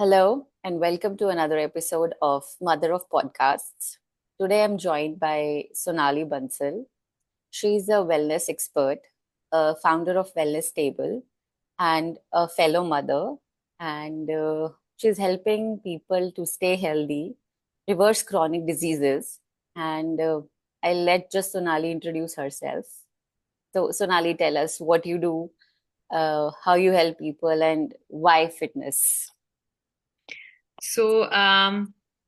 Hello, and welcome to another episode of Mother of Podcasts. Today I'm joined by Sonali Bansal. She's a wellness expert, a founder of Wellness Table, and a fellow mother. And she's helping people to stay healthy, reverse chronic diseases. And I'll let just Sonali introduce herself. So, Sonali, tell us what you do, how you help people, and why fitness. So,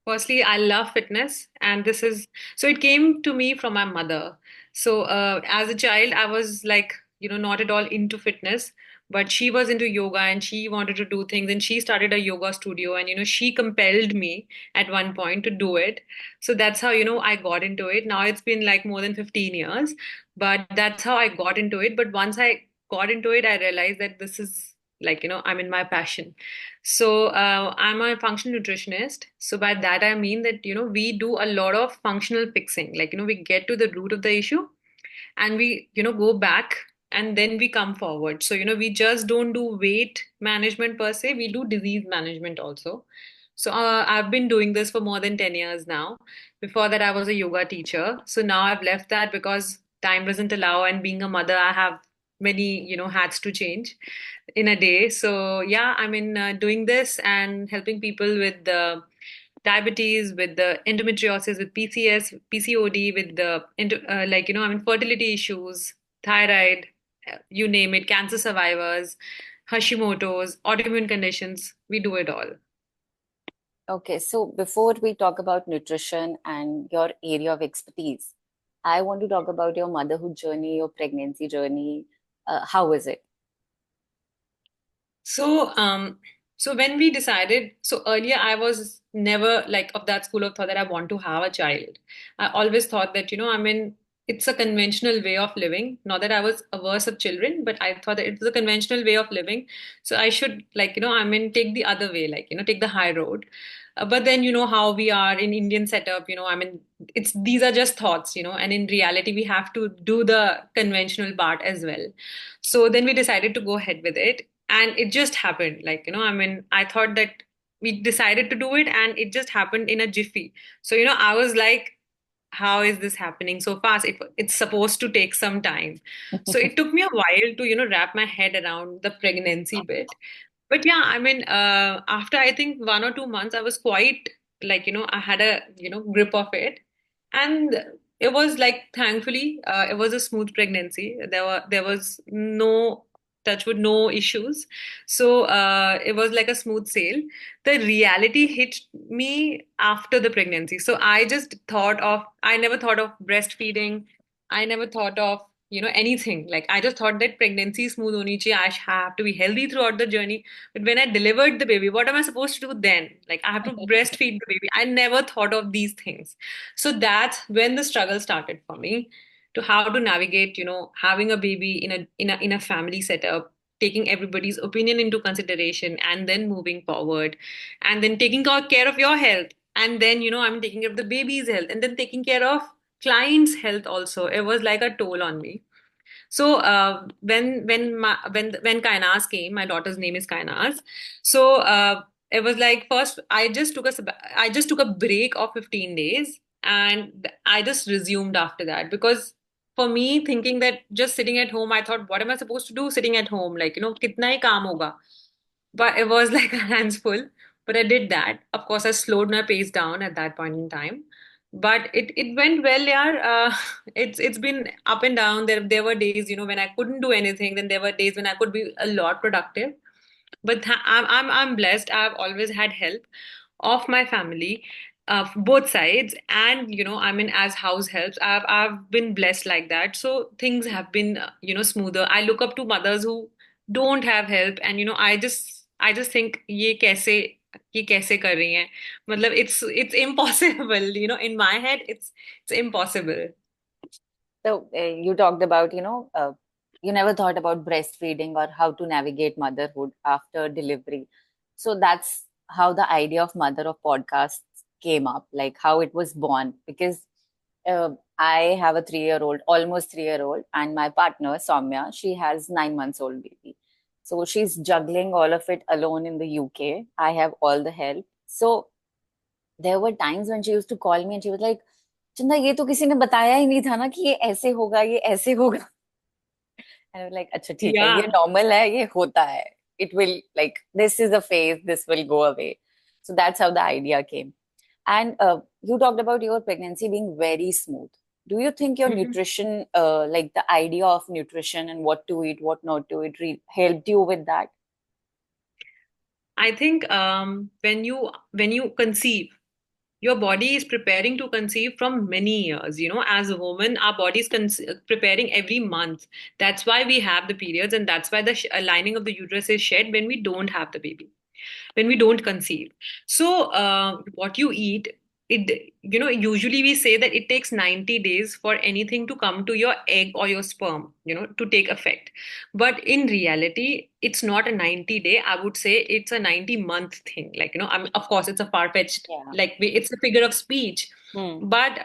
firstly, I love fitness, and it came to me from my mother. So, as a child, I was like, not at all into fitness, but she was into yoga and she wanted to do things, and she started a yoga studio, and she compelled me at one point to do it. So that's how, I got into it. Now it's been like more than 15 years, but that's how I got into it. But once I got into it, I realized that this is like, I'm in my passion. So I'm a functional nutritionist. So by that I mean that we do a lot of functional fixing. Like we get to the root of the issue and we go back and then we come forward. So we just don't do weight management per se. We do disease management also. So I've been doing this for more than 10 years now. Before that I was a yoga teacher. So now I've left that because time doesn't allow, and being a mother I have many hats to change in a day. So yeah, I mean, doing this and helping people with the diabetes, with the endometriosis, with PCS, PCOD, with the I mean, fertility issues, thyroid, you name it, cancer survivors, Hashimoto's, autoimmune conditions. We do it all. Okay, so before we talk about nutrition and your area of expertise, I want to talk about your motherhood journey, your pregnancy journey. How was it? So, so when we decided, so earlier I was never like of that school of thought that I want to have a child. I always thought that, I mean, it's a conventional way of living. Not that I was averse of children, but I thought that it was a conventional way of living. So I should like, I mean, take the other way, like, take the high road. But then, how we are in Indian setup, I mean, these are just thoughts, and in reality, we have to do the conventional part as well. So then we decided to go ahead with it, and it just happened. Like, I mean, I thought that we decided to do it and it just happened in a jiffy. So I was like, how is this happening so fast? It's supposed to take some time. So it took me a while to wrap my head around the pregnancy bit. But yeah, I mean, after I think 1 or 2 months I was quite like, I had a grip of it. And it was like, thankfully, it was a smooth pregnancy. There was no, touch wood, no issues. So it was like a smooth sail. The reality hit me after the pregnancy. So I never thought of breastfeeding. I never thought of anything. Like, I just thought that pregnancy is smooth honi chahiye. I have to be healthy throughout the journey. But when I delivered the baby, what am I supposed to do then? Like, I have to breastfeed the baby. I never thought of these things. So that's when the struggle started for me, to how to navigate, having a baby in a family setup, taking everybody's opinion into consideration, and then moving forward, and then taking care of your health, and then I'm taking care of the baby's health, and then taking care of clients' health also. It was like a toll on me. So when Kainas came, my daughter's name is Kainas. So it was like, first I just took a break of 15 days, and I just resumed after that. Because for me, thinking that just sitting at home, I thought, what am I supposed to do sitting at home? Like, kitna hi kaam hoga? But it was like a hands full. But I did that. Of course, I slowed my pace down at that point in time. But it went well, yeah. It's been up and down. There were days, when I couldn't do anything. Then there were days when I could be a lot productive. But I'm blessed. I've always had help of my family, both sides, and I mean, as house helps, I've been blessed like that. So things have been smoother. I look up to mothers who don't have help, and I just think ये कैसे कर रही हैं. मतलब it's impossible. In my head it's impossible. So you talked about, you never thought about breastfeeding or how to navigate motherhood after delivery. So that's how the idea of Mother of Podcasts came up, like how it was born. Because I have a 3-year-old, almost 3-year-old, and my partner, Soumya, she has 9 months old baby. So she's juggling all of it alone in the UK. I have all the help. So there were times when she used to call me and she was like, चंदा ये तो किसी ने बताया ही नहीं था ना कि ये ऐसे होगा ये ऐसे होगा. And I was like, अच्छा ठीक है ये Yeah. normal है ये होता है. It will like this is a phase, this will go away. So that's how the idea came. And you talked about your pregnancy being very smooth. Do you think your Mhm. nutrition, like the idea of nutrition and what to eat, what not to eat, helped you with that? I think when you conceive, your body is preparing to conceive from many years. As a woman, our body is preparing every month. That's why we have the periods, and that's why the lining of the uterus is shed when we don't have the baby, when we don't conceive. So, what you eat, usually we say that it takes 90 days for anything to come to your egg or your sperm, to take effect. But in reality, it's not a 90-day. I would say it's a 90-month thing. Like, of course, it's a far-fetched, Yeah. like, it's a figure of speech. Hmm. But,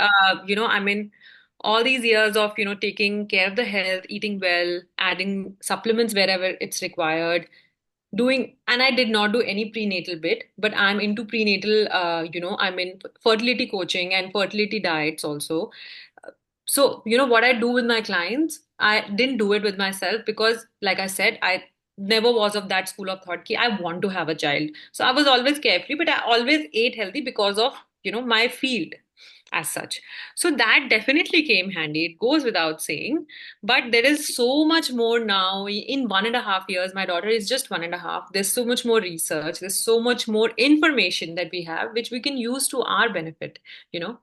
all these years of, taking care of the health, eating well, adding supplements wherever it's required, doing, and I did not do any prenatal bit, but I'm into prenatal, I'm in fertility coaching and fertility diets also. So what I do with my clients, I didn't do it with myself because, like I said, I never was of that school of thought ki I want to have a child. So I was always carefree, but I always ate healthy because of my field as such. So that definitely came handy. It goes without saying. But there is so much more now. In 1.5 years, my daughter is just 1.5. There's so much more research. There's so much more information that we have, which we can use to our benefit, you know,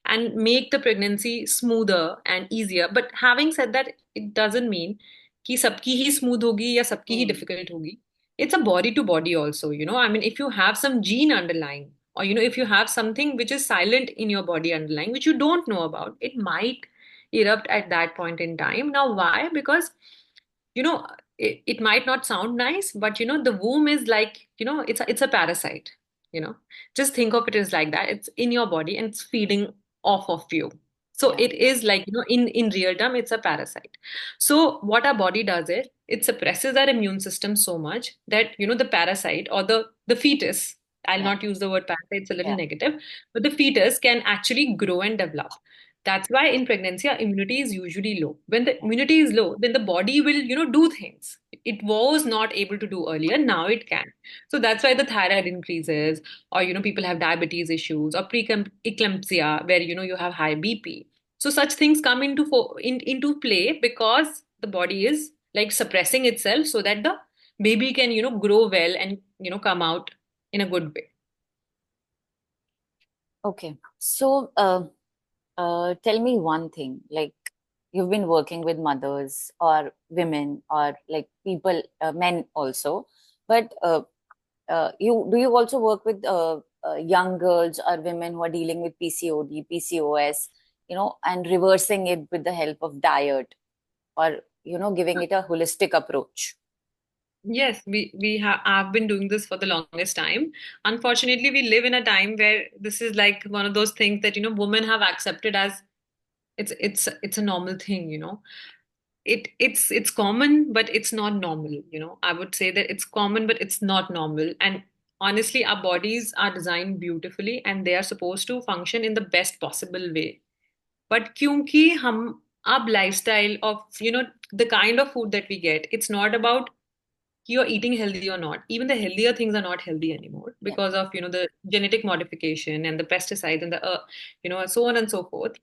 and make the pregnancy smoother and easier. But having said that, it doesn't mean कि सबकी ही smooth होगी या सबकी ही Hmm. difficult होगी. It's a body to body also, I mean, if you have some gene underlying, or if you have something which is silent in your body underlying, which you don't know about, it might erupt at that point in time. Now, why? Because it might not sound nice, but the womb is like, it's a parasite. Just think of it as like that. It's in your body and it's feeding off of you. So Yeah. it is like, in real term, it's a parasite. So what our body does, it suppresses our immune system so much that the parasite or the fetus, I'll Yeah. not use the word parasite, it's a little Yeah. negative, but the fetus can actually grow and develop. That's why in pregnancy, our immunity is usually low. When the immunity is low, then the body will, do things it was not able to do earlier. Now it can. So that's why the thyroid increases, or, people have diabetes issues, or preeclampsia, where, you have high BP. So such things come into play because the body is like suppressing itself so that the baby can, grow well and, come out in a good way. Okay. So, tell me one thing. Like, you've been working with mothers or women or like people, men also. But you do you also work with young girls or women who are dealing with PCOD, PCOS, and reversing it with the help of diet or giving it a holistic approach? Yes, we have. I've been doing this for the longest time. Unfortunately, we live in a time where this is like one of those things that women have accepted as it's a normal thing. It's common, but it's not normal. I would say that it's common, but it's not normal. And honestly, our bodies are designed beautifully, and they are supposed to function in the best possible way. But क्योंकि हम अब lifestyle of the kind of food that we get, it's not about you're eating healthy or not. Even the healthier things are not healthy anymore Yeah. because of the genetic modification and the pesticides and the so on and so forth.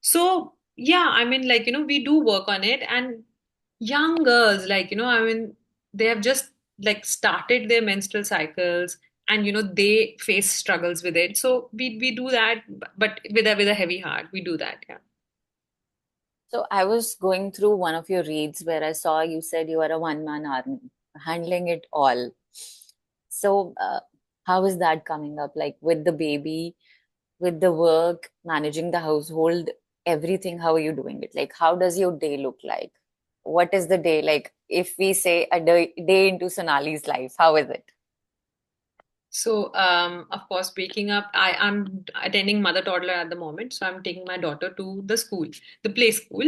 So yeah, I mean, like, we do work on it. And young girls, like, I mean, they have just like started their menstrual cycles, and they face struggles with it. So we do that, but with a heavy heart we do that. Yeah. So I was going through one of your reads where I saw you said you are a one-man army, handling it all. So how is that coming up? Like with the baby, with the work, managing the household, everything, how are you doing it? Like how does your day look like? What is the day like? If we say a day into Sonali's life, how is it? So, of course, waking up, I'm attending mother toddler at the moment. So I'm taking my daughter to the school, the play school.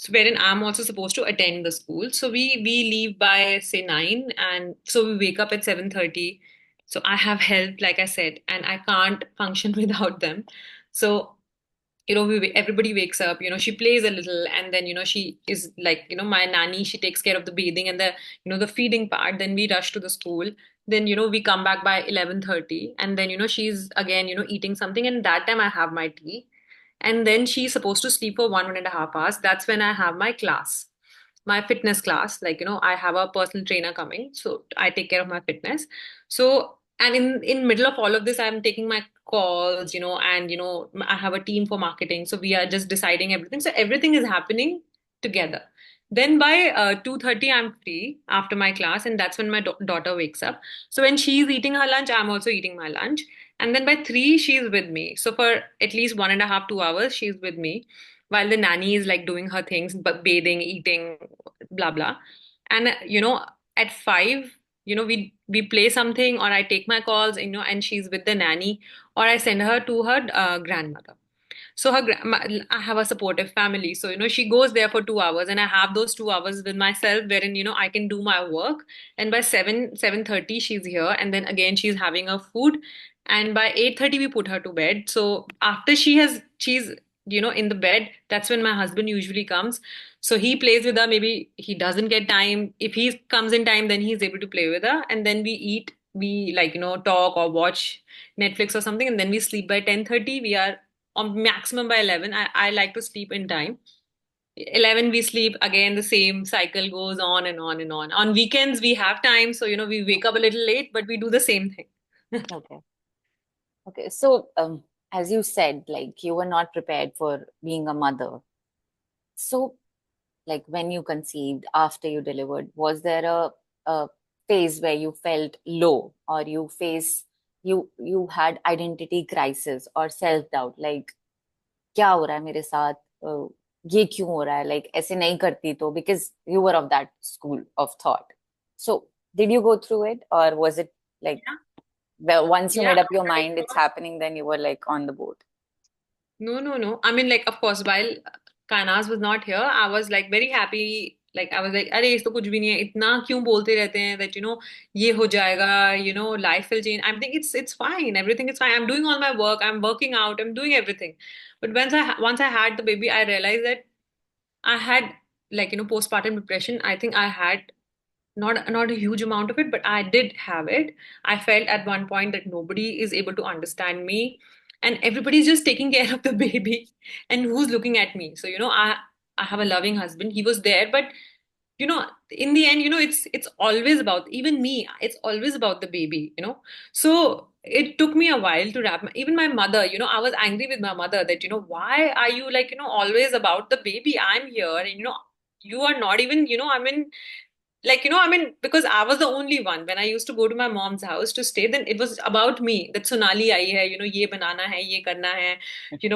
wherein I'm also supposed to attend the school. So we leave by say 9, and so we wake up at 7:30. So I have help, like I said, and I can't function without them. So everybody wakes up, she plays a little, and then she is like, my nanny, she takes care of the bathing and the the feeding part. Then we rush to the school. Then we come back by 11:30, and then she's again eating something, and that time I have my tea. And then she's supposed to sleep for 1.5 hours. That's when I have my class, my fitness class. Like, I have a personal trainer coming, so I take care of my fitness. So, and in middle of all of this, I'm taking my calls, and I have a team for marketing, so we are just deciding everything. So everything is happening together. Then by 2:30, I'm free after my class, and that's when my daughter wakes up. So when she's eating her lunch, I'm also eating my lunch. And then by 3, she's with me. So for at least 1.5, 2 hours, she's with me while the nanny is like doing her things, but bathing, eating, blah, blah. And, at 5, we play something, or I take my calls, and she's with the nanny, or I send her to her grandmother. So I have a supportive family. So, she goes there for 2 hours, and I have those 2 hours with myself wherein, I can do my work. And by 7:30, she's here. And then again, she's having her food. And by 8:30, we put her to bed. So after she's, in the bed, that's when my husband usually comes. So he plays with her. Maybe he doesn't get time. If he comes in time, then he's able to play with her. And then we eat, we like, talk or watch Netflix or something. And then we sleep by 10:30. We are on maximum by 11. I like to sleep in time. 11 we sleep, again the same cycle goes on and on and on. On weekends we have time, so we wake up a little late, but we do the same thing. Okay. Okay. So, as you said, like you were not prepared for being a mother. So, like when you conceived, after you delivered, was there a phase where you felt low, or you had identity crisis or self-doubt, like क्या हो रहा है मेरे साथ, ये क्यों हो रहा है, like ऐसे नहीं करती तो, because you were of that school of thought. So did you go through it, or was it like, well, once you Yeah. made up your mind it's happening, then you were like on the boat? No, no, no. I mean, like, of course, while Kainaz was not here, I was like very happy. Like, I was like, अरे इस तो कुछ भी नहीं है, इतना क्यों बोलते रहते हैं that ये हो जाएगा, life will change. I'm thinking it's fine, everything is fine. I'm doing all my work, I'm working out, I'm doing everything. But once I had the baby, I realized that I had, like, postpartum depression. I think I had not a huge amount of it, but I did have it. I felt at one point that nobody is able to understand me, and everybody's just taking care of the baby, and who's looking at me. So I have a loving husband. He was there, but in the end, it's always about, even me, it's always about the baby. So it took me a while to even my mother, I was angry with my mother that why are you like always about the baby? I'm here, and you are not even, I mean, like I mean, because I was the only one when I used to go to my mom's house to stay, then it was about me, that Sonali aayi hai, ye banana hai, ye karna hai,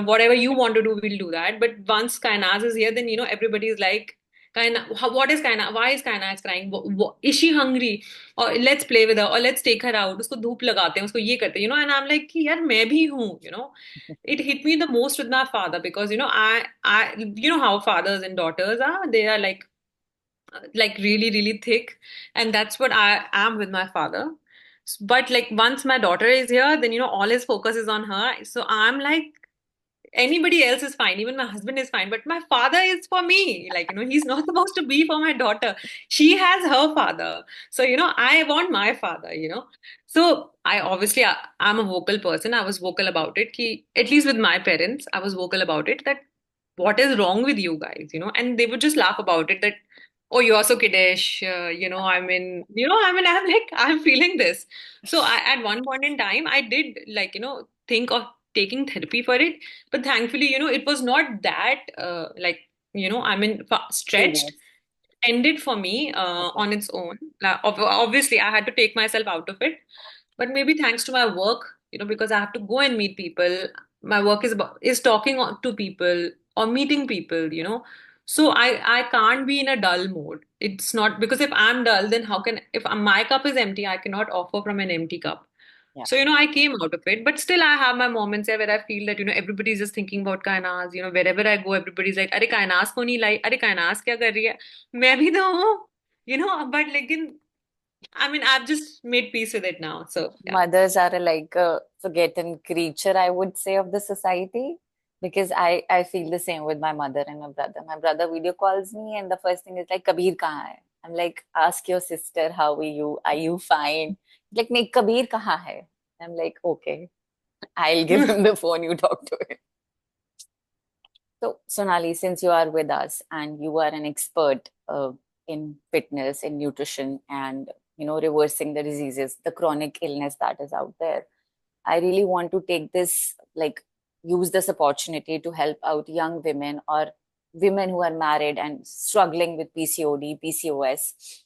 whatever you want to do, we'll do that. But once Kainaz is here, then everybody is like, Kaina, what is Kaina? Why is Kaina crying? Is she hungry? Or let's play with her, or let's take her out. उसको धूप लगाते हैं, उसको ये करते हैं, and I'm like कि यार मैं भी हूँ. It hit me the most with my father, because I how fathers and daughters are, they are like really really thick, and that's what I am with my father. But like once my daughter is here, then all his focus is on her. So I'm like, anybody else is fine, even my husband is fine, but my father is for me. Like he's not supposed to be for my daughter. She has her father, so I want my father. So I'm a vocal person. I was vocal about it, ki, at least with my parents I was vocal about it, that what is wrong with you guys, and they would just laugh about it, that oh, you are so kiddish, I'm like, I'm feeling this. So at one point in time I did, like think of taking therapy for it, but thankfully it was not that like stretched. Serious. Ended for me Okay. on its own. Obviously I had to take myself out of it, but maybe thanks to my work, because I have to go and meet people. My work is talking to people or meeting people. So I can't be in a dull mode. It's not, because if I'm dull, then how can, if my cup is empty, I cannot offer from an empty cup. Yeah. So, I came out of it, but still I have my moments there where I feel that, everybody's just thinking about Kainas. Wherever I go, everybody's like, अरे Kainas को नहीं लाई, अरे Kainas क्या कर रही है? मैं भी तो हूँ, but लेकिन, I mean, I've just made peace with it now. So, yeah. Mothers are like a forgotten creature, I would say, of the society. Because I feel the same with my mother and my brother. My brother video calls me, and the first thing is like, Kabir kahan hai? I'm like, ask your sister, how are you? Are you fine? Like, nahi, Kabir kahan hai? I'm like, okay, I'll give him the phone, you talk to him. So, Sonali, since you are with us and you are an expert in fitness, in nutrition, and reversing the diseases, the chronic illness that is out there, I really want to take this, like, use this opportunity to help out young women or women who are married and struggling with PCOD, PCOS.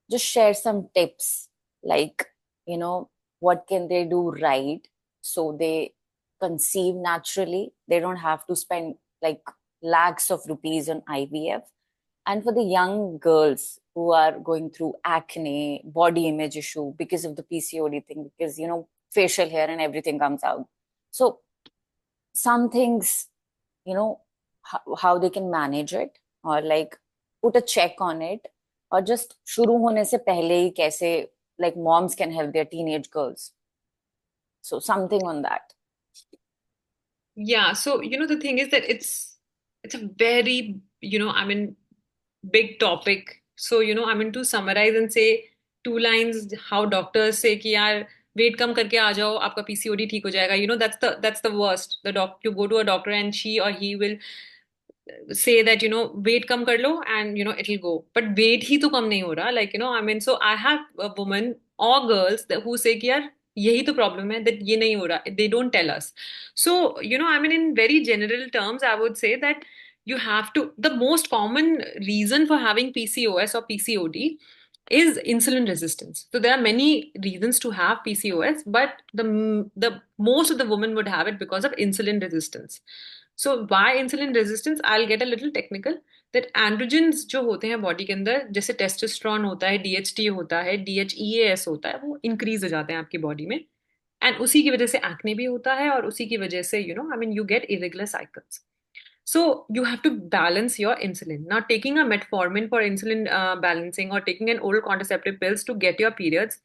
Just share some tips, like, you know, what can they do right so they conceive naturally? They don't have to spend like lakhs of rupees on IVF. And for the young girls who are going through acne, body image issue because of the PCOD thing, because facial hair and everything comes out. So some things, how they can manage it, or like put a check on it, or just शुरू होने से पहले ही कैसे, like, moms can help their teenage girls. So something on that. Yeah, so the thing is that it's a very, I mean, big topic. So, I mean, to summarize and say two lines, how doctors say कि यार wait कम करके आ जाओ आपका PCOD ठीक हो जाएगा. That's the worst. The doc You go to a doctor and she or he will say that weight kam kar lo and it'll go, but weight hi to kam nahi ho raha, like I mean, so I have a woman or girls who say कि यार यही तो problem है, that ये नहीं हो रहा, they don't tell us. So I mean, in very general terms I would say that you have to, the most common reason for having PCOS or PCOD is insulin resistance. So there are many reasons to have PCOS, but the most of the women would have it because of insulin resistance. So why insulin resistance? I'll get a little technical. That androgens जो होते हैं body के अंदर, जैसे testosterone होता है, DHT होता है, DHEAS होता है, वो इंक्रीज हो जाते हैं आपकी बॉडी में. एंड उसी की वजह से एक्ने भी होता है, और उसी की वजह से I mean you get irregular cycles. So you have to balance your insulin. Now, taking a metformin for insulin balancing, or taking an oral contraceptive pills to get your periods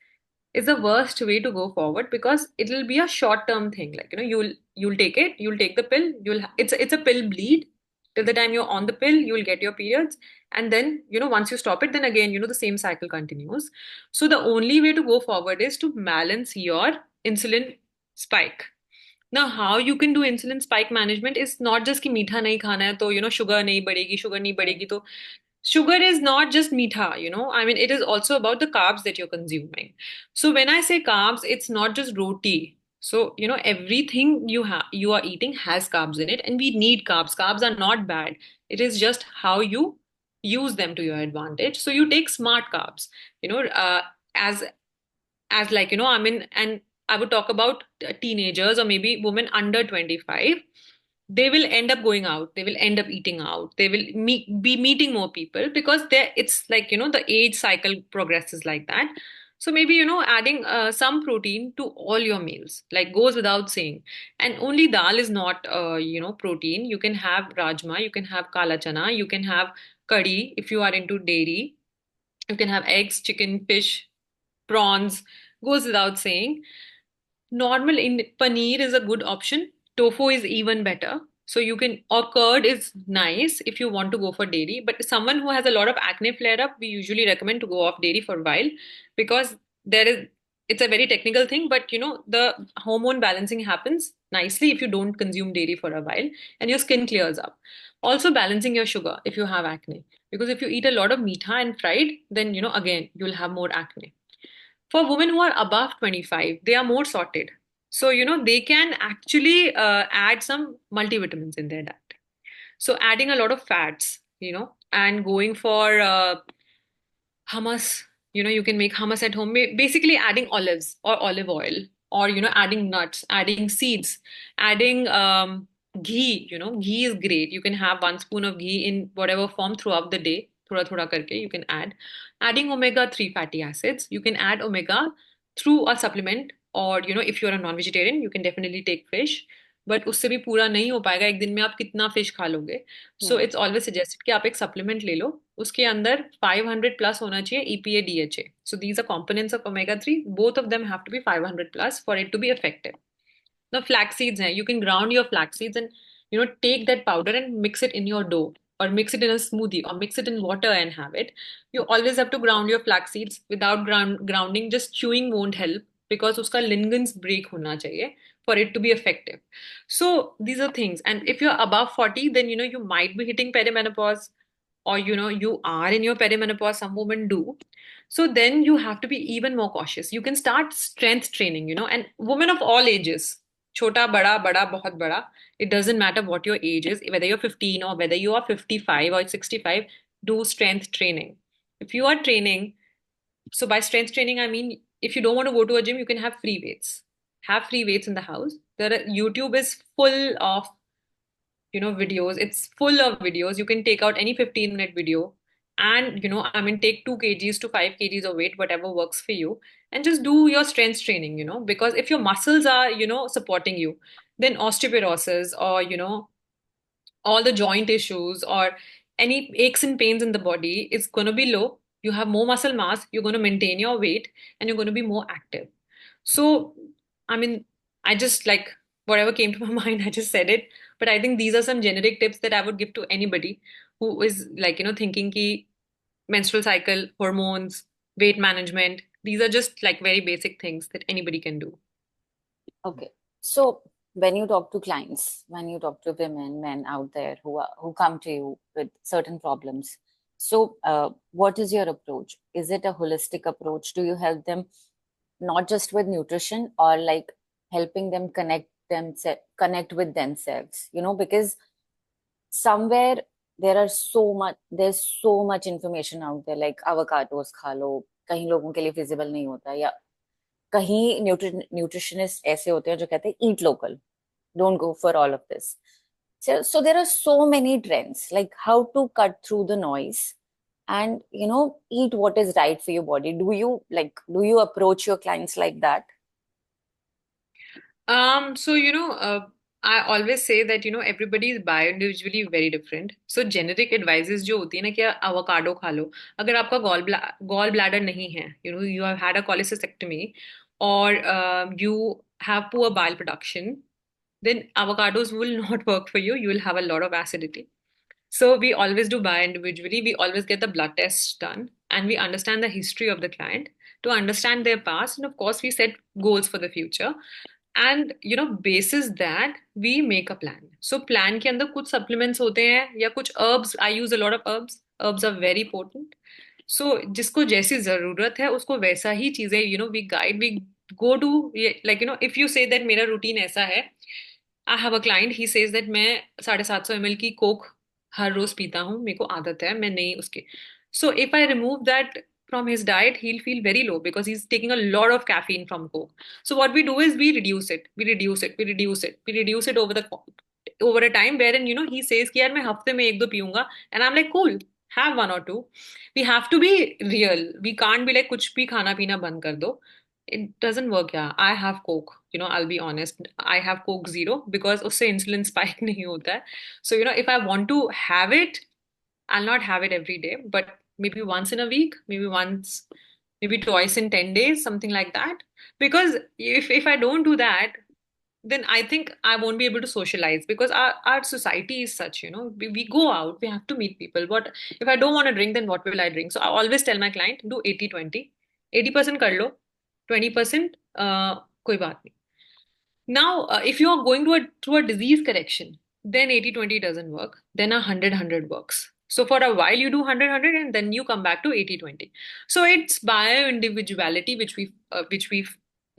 is the worst way to go forward, because it will be a short term thing. Like you'll take it, you'll take the pill, it's a pill bleed till the time you're on the pill, you'll get your periods, and then once you stop it, then again the same cycle continues. So the only way to go forward is to balance your insulin spike. Now, how you can do insulin spike management is not just कि मीठा नहीं खाना है तो sugar नहीं बढ़ेगी, sugar नहीं बढ़ेगी तो sugar is not just meetha, I mean, it is also about the carbs that you're consuming. So when I say carbs, it's not just roti. So everything you are eating has carbs in it, and we need carbs. Carbs are not bad. It is just how you use them to your advantage. So you take smart carbs, you know as like I mean, and I would talk about teenagers or maybe women under 25. They will end up going out, they will end up eating out, they will be meeting more people, because it's like the age cycle progresses like that. So maybe adding some protein to all your meals, like, goes without saying. And only dal is not protein. You can have rajma, you can have kala chana, you can have curry if you are into dairy, you can have eggs, chicken, fish, prawns, goes without saying. Normal in paneer is a good option. Tofu is even better. So you can, or curd is nice if you want to go for dairy. But someone who has a lot of acne flare up, we usually recommend to go off dairy for a while, because there is, it's a very technical thing, but the hormone balancing happens nicely if you don't consume dairy for a while, and your skin clears up. Also balancing your sugar if you have acne, because if you eat a lot of meatha and fried, then again you'll have more acne. For women who are above 25, they are more sorted. So, they can actually add some multivitamins in their diet. So, adding a lot of fats, and going for hummus, you can make hummus at home. Basically, adding olives or olive oil, or, adding nuts, adding seeds, adding ghee. Ghee is great. You can have 1 spoon of ghee in whatever form throughout the day. Thoda thoda karke you can add. Adding omega 3 fatty acids. You can add omega through a supplement or if you're a non-vegetarian you can definitely take fish, but उससे भी पूरा नहीं हो पाएगा एक दिन में आप कितना फिश खा लोगे. So it's always suggested कि आप एक supplement ले लो, उसके अंदर 500 plus होना चाहिए EPA DHA. So these are components of omega 3. Both of them have to be 500 plus for it to be effective. Now flax seeds हैं, you can ground your flax seeds and take that powder and mix it in your dough, or mix it in a smoothie, or mix it in water and have it. You always have to ground your flax seeds. Without grounding, just chewing won't help because uska lignans break hona chahiye for it to be effective. So these are things. And if you're above 40, then you might be hitting perimenopause, or you are in your perimenopause, some women do. So then you have to be even more cautious. You can start strength training, and women of all ages, chota, bada, bahut bada, it doesn't matter what your age is, whether you're 15 or whether you are 55 or 65, do strength training. If you are training, so by strength training, I mean, if you don't want to go to a gym, you can have free weights. Have free weights in the house. YouTube is full of videos. It's full of videos. You can take out any 15-minute video and I mean, take 2 kgs to 5 kgs of weight, whatever works for you, and just do your strength training, because if your muscles are supporting you, then osteoporosis, or all the joint issues, or any aches and pains in the body is going to be low. You have more muscle mass, you're going to maintain your weight, and you're going to be more active. So, I mean, I just like whatever came to my mind, I just said it. But I think these are some generic tips that I would give to anybody who is like, thinking ki menstrual cycle, hormones, weight management. These are just like very basic things that anybody can do. Okay. So when you talk to clients, when you talk to women, men out there who come to you with certain problems, so what is your approach? Is it a holistic approach? Do you help them not just with nutrition, or like helping them connect with themselves? Because somewhere there's so much information out there, like avocados खा लो, कहीं लोगों के लिए feasible नहीं होता, या कहीं nutritionist ऐसे होते हैं जो कहते हैं eat local, don't go for all of this. So there are so many trends, like how to cut through the noise and eat what is right for your body. Do you approach your clients like that? So I always say that everybody is bio-individually very different. So generic advices जो होती है ना कि avocado खा लो, अगर आपका gall bladder नहीं है, you have had a cholecystectomy, or you have poor bile production, then avocados will not work for you. You will have a lot of acidity. So we always do bio individually. We always get the blood tests done, and we understand the history of the client to understand their past, and of course we set goals for the future. And basis that we make a plan. So plan के अंदर कुछ supplements होते हैं या कुछ herbs. I use a lot of herbs. Herbs are very potent. So जिसको जैसी जरूरत है उसको वैसा ही चीजें we go to, like if you say that मेरा routine ऐसा है. I have a client, he says that मैं 750 ml की कोक हर रोज पीता हूँ, मेरे को आदत है, मैं नहीं उसके. So if I remove that from his diet, he'll feel very low because he's taking a lot of caffeine from coke. So what we do is we reduce it over a time, wherein he says कि यार मैं हफ्ते में 1-2 पीऊंगा, and I'm like cool, have 1 or 2. We have to be real. We can't be like कुछ भी खाना पीना बंद कर दो. It doesn't work. Yeah, I have coke, I'll be honest, I have coke zero because usse insulin spike nahi hota hai. So if I want to have it, I'll not have it every day, but maybe once in a week, maybe twice in 10 days, something like that. Because if I don't do that, then I think I won't be able to socialize, because our society is such, we go out, we have to meet people. But if I don't want to drink, then what will I drink? So I always tell my client, do 80-20. 80% कर लो, 20% कोई बात नहीं. Now, if you are going through a disease correction, then 80-20 doesn't work. Then 100-100 works. So for a while you do 100-100 and then you come back to 80-20. So it's bio individuality which we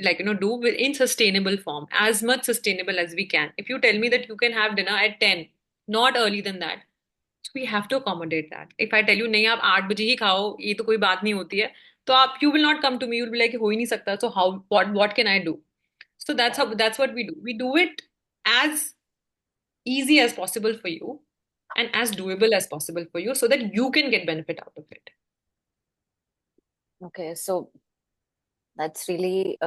like do in sustainable form, as much sustainable as we can. If you tell me that you can have dinner at 10, not early than that, so we have to accommodate that. If I tell you नहीं आप 8 बजे ही खाओ, ये तो कोई बात नहीं होती है, तो आप you will not come to me, you'll be like हो ही नहीं सकता. So what can I do? So that's what we do. We do it as easy as possible for you and as doable as possible for you so that you can get benefit out of it. Okay, so that's really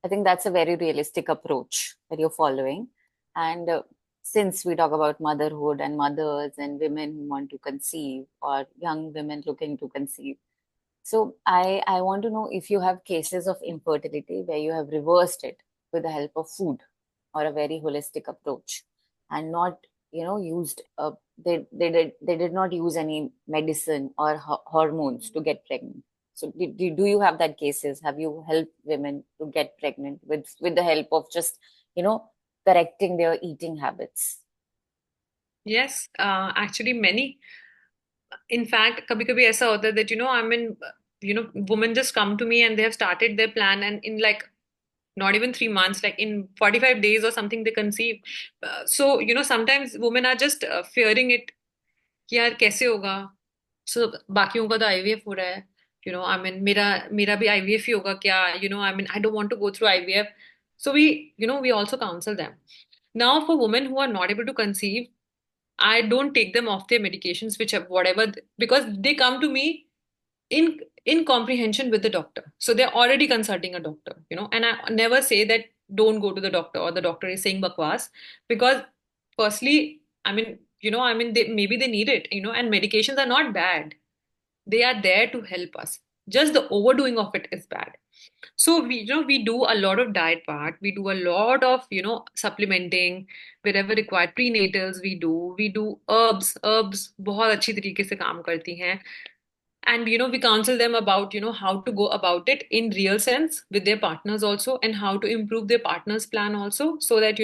I think that's a very realistic approach that you're following. And since we talk about motherhood and mothers and women who want to conceive or young women looking to conceive, so I want to know if you have cases of infertility where you have reversed it with the help of food or a very holistic approach and not, used they did not use any medicine or hormones to get pregnant. So do you have that cases? Have you helped women to get pregnant with the help of just, you know, correcting their eating habits? Yes, actually many. In fact, कभी कभी ऐसा होता है that women just come to me and they have started their plan, and in like not even 3 months, like in 45 days or something, they conceive. So sometimes women are just fearing it कि यार कैसे होगा. So बाकियों का तो IVF हो रहा है. मेरा भी आईवीएफ ही होगा क्या? I don't want to go through IVF. So we also counsel them. Now for women who are not able to conceive, I don't take them off their medications, which whatever, because they come to me in comprehension with the doctor. So they're already consulting a doctor, and I never say that don't go to the doctor or the doctor is saying bakwas, because firstly, maybe they need it, and medications are not bad. They are there to help us. Just the overdoing of it is bad. So we do a lot of diet part. We do a lot of supplementing wherever required. Prenatals we do herbs बहुत अच्छी तरीके से काम करती हैं. And we counsel them about how to go about it in real sense with their partners also, and how to improve their partner's plan also, so that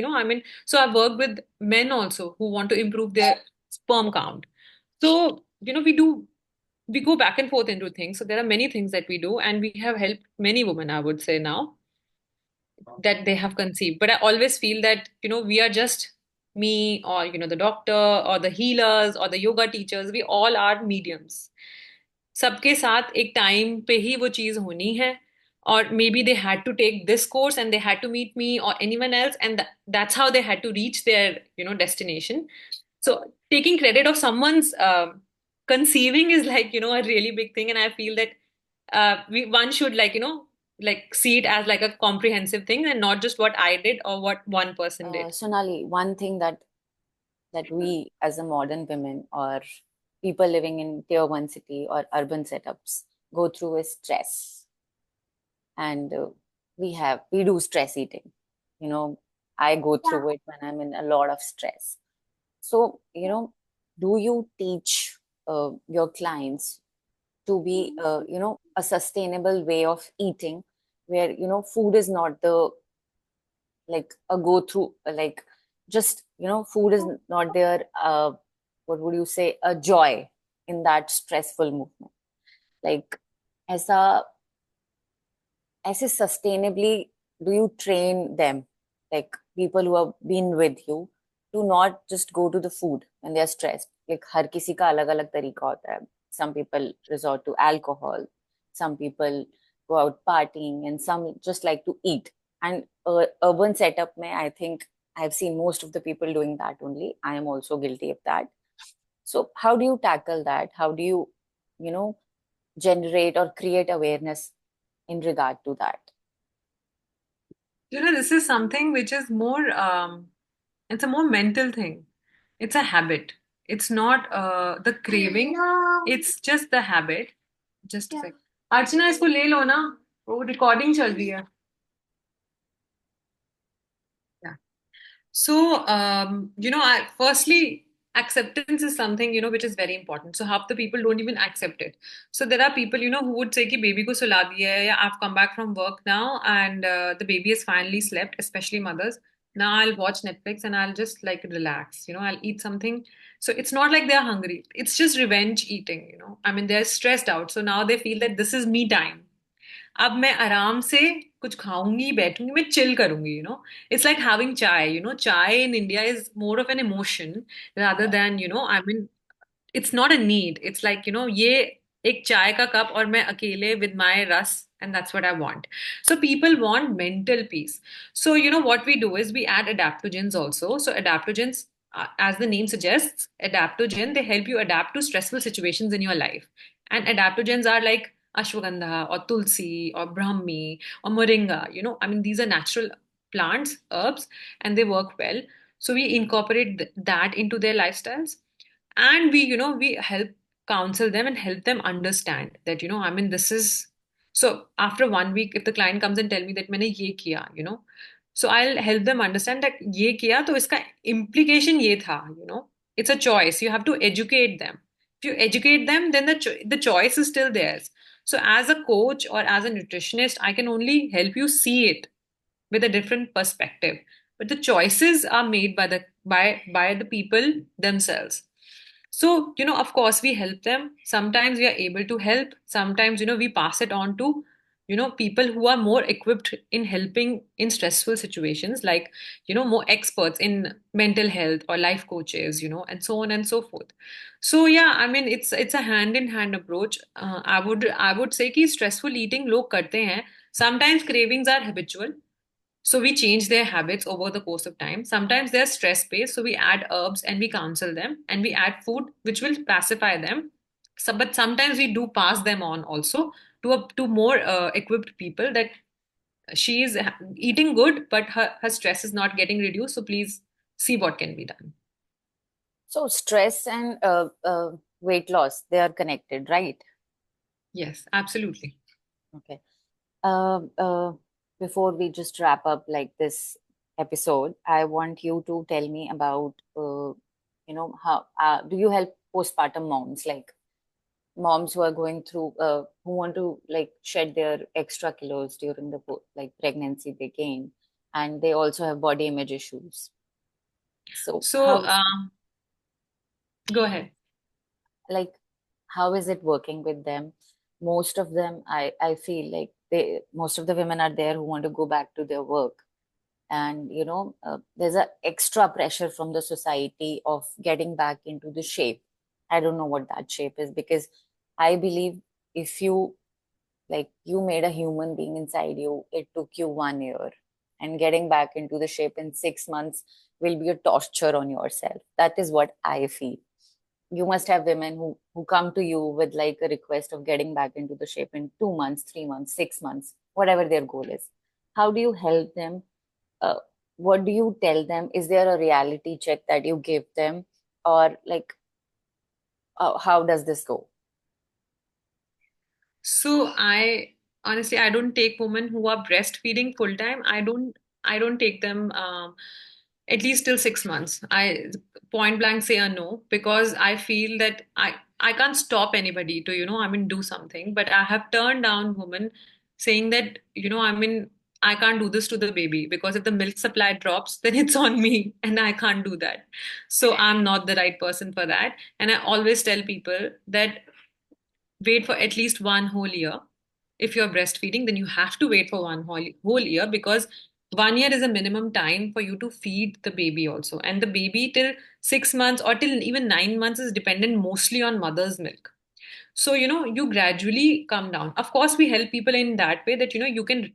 so I've worked with men also who want to improve their sperm count. So we go back and forth into things. So there are many things that we do, and we have helped many women, I would say, now that they have conceived. But I always feel that we are just me, or the doctor or the healers or the yoga teachers, we all are mediums. सबके साथ एक time पे ही वो चीज होनी है. Or maybe they had to take this course and they had to meet me or anyone else, and that's how they had to reach their destination. So taking credit of someone's conceiving is like a really big thing, and I feel that one should like see it as like a comprehensive thing, and not just what I did or what one person did. Sonali, one thing that we as a modern women or people living in tier one city or urban setups go through is stress. And we do stress eating. I go through it when I'm in a lot of stress. So, do you teach your clients to be, a sustainable way of eating where, food is not the, like a go through, like just, food is not there, what would you say, a joy in that stressful movement. Like, ऐसा sustainably do you train them, like people who have been with you, to not just go to the food when they are stressed? Like हर किसी का अलग अलग तरीका होता है. Some people resort to alcohol, some people go out partying, and some just like to eat. And urban setup mein, I think I've seen most of the people doing that only. I am also guilty of that. So how do you tackle that? How do you, generate or create awareness in regard to that? This is something which is more, it's a more mental thing. It's a habit. It's not the craving. It's just the habit. Just a sec. अर्चना इसको ले लो ना, वो recording चल रही है. Yeah. So, firstly, acceptance is something, which is very important. So half the people don't even accept it. So there are people, who would say कि baby को सुला दिया है, या I've come back from work now and the baby has finally slept, especially mothers. Now I'll watch Netflix and I'll just like relax, I'll eat something. So it's not like they're hungry. It's just revenge eating, they're stressed out. So now they feel that this is me time. अब मैं आराम से कुछ खाऊंगी, बैठूंगी, मैं chill करूंगी. It's like having chai. Chai in India is more of an emotion rather than it's not a need. It's like ये एक चाय का कप और मैं अकेले with my रस, and that's what I want. So people want mental peace. So what we do is we add adaptogens also. So adaptogens, as the name suggests, adaptogen, they help you adapt to stressful situations in your life. And adaptogens are like ashwagandha or tulsi or brahmi or moringa. I mean, these are natural plants, herbs, and they work well. So we incorporate that into their lifestyles, and we help counsel them and help them understand that, I mean, this is so after 1 week, if the client comes and tell me that मैंने ये किया, so I'll help them understand that ये किया तो इसका implication ये था, it's a choice. You have to educate them. If you educate them, then the choice is still theirs. So as a coach or as a nutritionist, I can only help you see it with a different perspective. But the choices are made by the people themselves. So, of course, we help them. Sometimes we are able to help. Sometimes, we pass it on to, people who are more equipped in helping in stressful situations, like, more experts in mental health or life coaches, and so on and so forth. So, yeah, I mean, it's a hand-in-hand approach. I would say कि stressful eating लोग करते हैं. Sometimes cravings are habitual. So we change their habits over the course of time. Sometimes they're stress based, so we add herbs and we counsel them, and we add food which will pacify them. So, but sometimes we do pass them on also to more equipped people that she is eating good, but her stress is not getting reduced. So please see what can be done. So stress and weight loss, they are connected, right? Yes, absolutely. Okay. Uh, uh, Before we just wrap up like this episode, I want you to tell me about, how do you help postpartum moms, like moms who are going through, who want to like shed their extra kilos during the like pregnancy they gain, and they also have body image issues. So So go ahead. like how is it working with them? Most of them, I feel like most of the women are there who want to go back to their work, and there's a extra pressure from the society of getting back into the shape. I don't know what that shape is, because I believe if you, like, you made a human being inside you, it took you 1 year, and getting back into the shape in 6 months will be a torture on yourself. That is what I feel. You must have women who come to you with like a request of getting back into the shape in 2 months, 3 months, 6 months, whatever their goal is. How do you help them? uh, what do you tell them? Is there a reality check that you give them, or like how does this go? So I honestly I don't take women who are breastfeeding full time. I don't take them at least till 6 months. I point blank say a no, because I feel that I can't stop anybody to, I mean, do something. But I have turned down women saying that, I mean, I can't do this to the baby, because if the milk supply drops, then it's on me and I can't do that. So I'm not the right person for that. And I always tell people that wait for at least 1 whole year. If you're breastfeeding, then you have to wait for one whole year, because 1 year is a minimum time for you to feed the baby also. And the baby till 6 months or till even 9 months is dependent mostly on mother's milk. So, you gradually come down. Of course, we help people in that way that,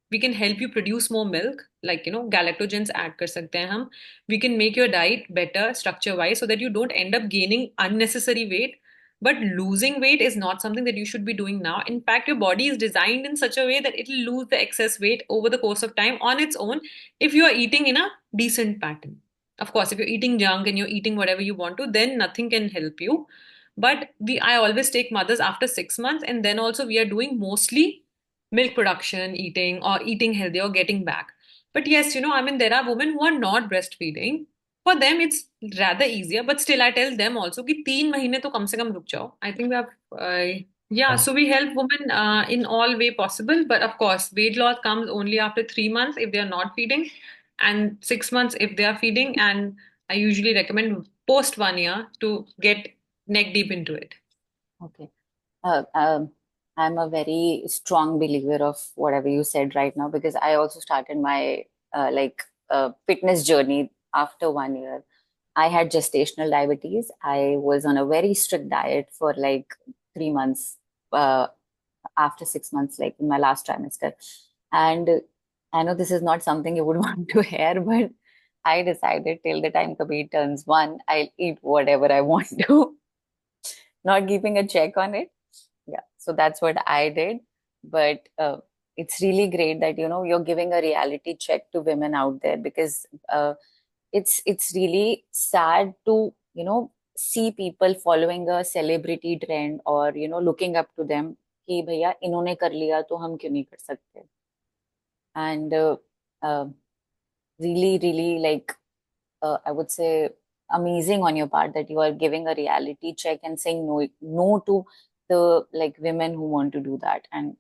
we can help you produce more milk, like, galactogens add kar sakte hain hum. We can make your diet better structure wise, so that you don't end up gaining unnecessary weight. But losing weight is not something that you should be doing now. In fact, your body is designed in such a way that it will lose the excess weight over the course of time on its own, if you are eating in a decent pattern. Of course, if you're eating junk and you're eating whatever you want to, then nothing can help you. But I always take mothers after 6 months, and then also we are doing mostly milk production, eating, or eating healthy, or getting back. But yes, I mean, there are women who are not breastfeeding. For them, it's rather easier. But still, I tell them also कि 3 महीने तो कम से कम रुक जाओ. I think we have, yeah. So we help women in all way possible. But of course, weight loss comes only after 3 months if they are not feeding, and 6 months if they are feeding. And I usually recommend post 1 year to get neck deep into it. Okay. uh, um, I'm a very strong believer of whatever you said right now, because I also started my fitness journey after 1 year. I had gestational diabetes. I was on a very strict diet for like 3 months, uh, after 6 months, like in my last trimester. And I know this is not something you would want to hear, but I decided till the time Kabir turns one, I'll eat whatever I want to, not keeping a check on it. Yeah. So that's what I did. But it's really great that, you're giving a reality check to women out there, because it's really sad to, see people following a celebrity trend, or, looking up to them कि भैया इन्होंने कर लिया तो हम क्यों नहीं कर सकते. And uh, really, really, like, I would say, amazing on your part that you are giving a reality check and saying no to the, like, women who want to do that. And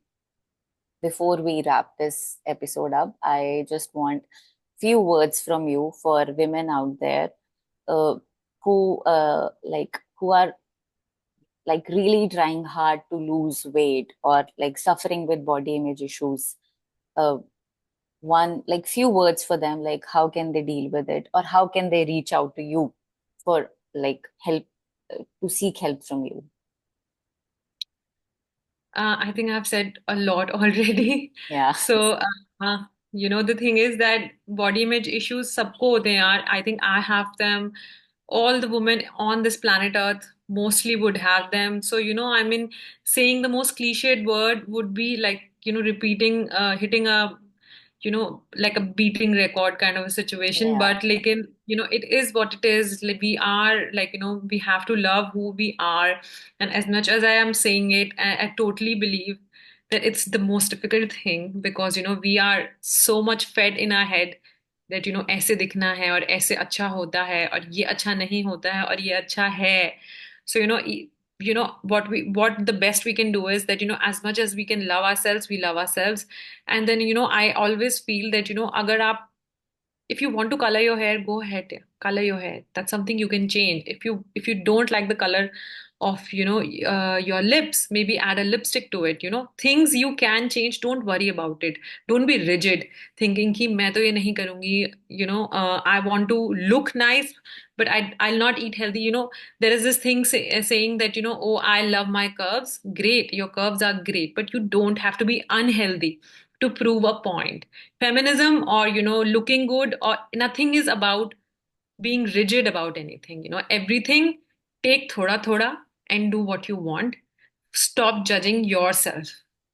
before we wrap this episode up, I just want few words from you for women out there, uh, who are like really trying hard to lose weight, or like suffering with body image issues. Uh, one, like, few words for them, like how can they deal with it, or how can they reach out to you for, like, help, to seek help from you. I think I've said a lot already. Yeah. So, the thing is that body image issues sabko hote hain. I think I have them. All the women on this planet Earth mostly would have them. So, I mean, saying the most cliched word would be like, repeating, hitting a, like a beating record kind of a situation. Yeah. But like it is what it is. Like we are like, we have to love who we are. And as much as I am saying it, I totally believe that it's the most difficult thing because, we are so much fed in our head that, ऐसे दिखना है और ऐसे अच्छा होता है और ये अच्छा नहीं होता है और ये अच्छा है. So, what the best we can do is that, as much as we can love ourselves, we love ourselves. And then, I always feel that, agar aap, if you want to color your hair, go ahead, yeah, color your hair. That's something you can change. If you don't like the color of, your lips, maybe add a lipstick to it. Things you can change. Don't worry about it. Don't be rigid, thinking कि मैं तो ये नहीं करूँगी. I want to look nice, but I'll not eat healthy. There is this thing saying that, oh, I love my curves. Great, your curves are great, but you don't have to be unhealthy to prove a point. Feminism or, looking good or nothing is about being rigid about anything. Everything, take thoda thoda and do what you want. Stop judging yourself.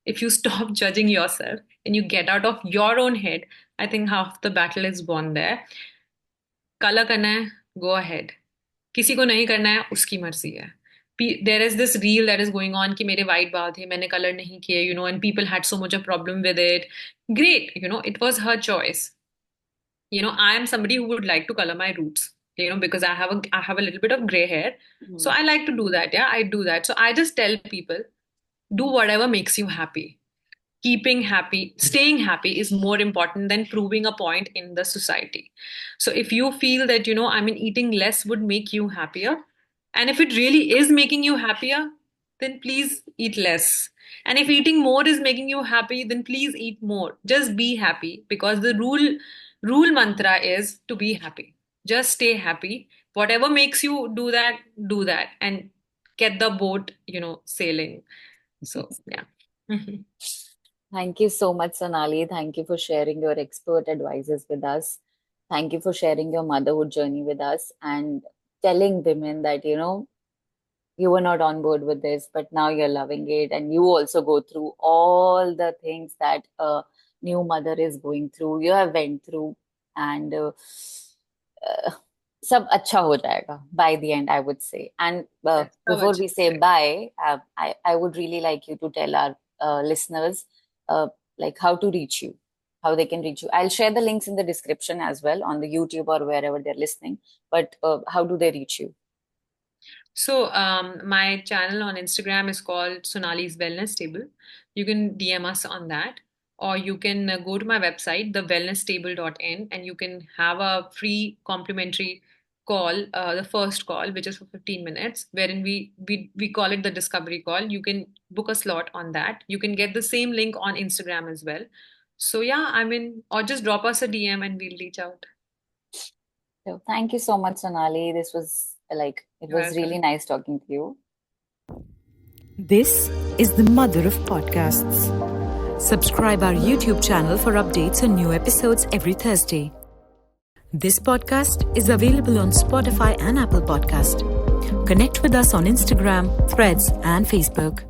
If you stop judging yourself and you get out of your own head, I think half the battle is won there. Color करना है, go ahead. किसी को नहीं करना है, उसकी मर्जी है. There is this reel that is going on कि मेरे white बाल थे, मैंने color नहीं किए, and people had so much of problem with it. Great, it was her choice. I am somebody who would like to color my roots, because I have a little bit of gray hair. So I like to do that. Yeah, I do that. So I just tell people, do whatever makes you happy. Keeping happy, staying happy is more important than proving a point in the society. So if you feel that, eating less would make you happier, and if it really is making you happier, then please eat less. And if eating more is making you happy, then please eat more. Just be happy, because the rule mantra is to be happy. Just stay happy. Whatever makes you do that, and get the boat, sailing. So yeah. Thank you so much, Sonali. Thank you for sharing your expert advices with us. Thank you for sharing your motherhood journey with us and telling women that, you were not on board with this, but now you're loving it. And you also go through all the things that a new mother is going through. You have went through, and सब अच्छा हो जाएगा by the end, I would say. And before we say bye, I would really like you to tell our listeners like how to reach you, how they can reach you. I'll share the links in the description as well on the YouTube or wherever they're listening. But how do they reach you? So my channel on Instagram is called Sonali's Wellness Table. You can DM us on that, or you can go to my website, thewellnesstable.in, and you can have a free complimentary call, the first call, which is for 15 minutes, wherein we call it the discovery call. You can book a slot on that. You can get the same link on Instagram as well. So yeah, or just drop us a DM and we'll reach out. So thank you so much, Sonali. This was it was really nice talking to you. This is the mother of podcasts. Subscribe our YouTube channel for updates on new episodes every Thursday. This podcast is available on Spotify and Apple Podcast. Connect with us on Instagram, Threads, and Facebook.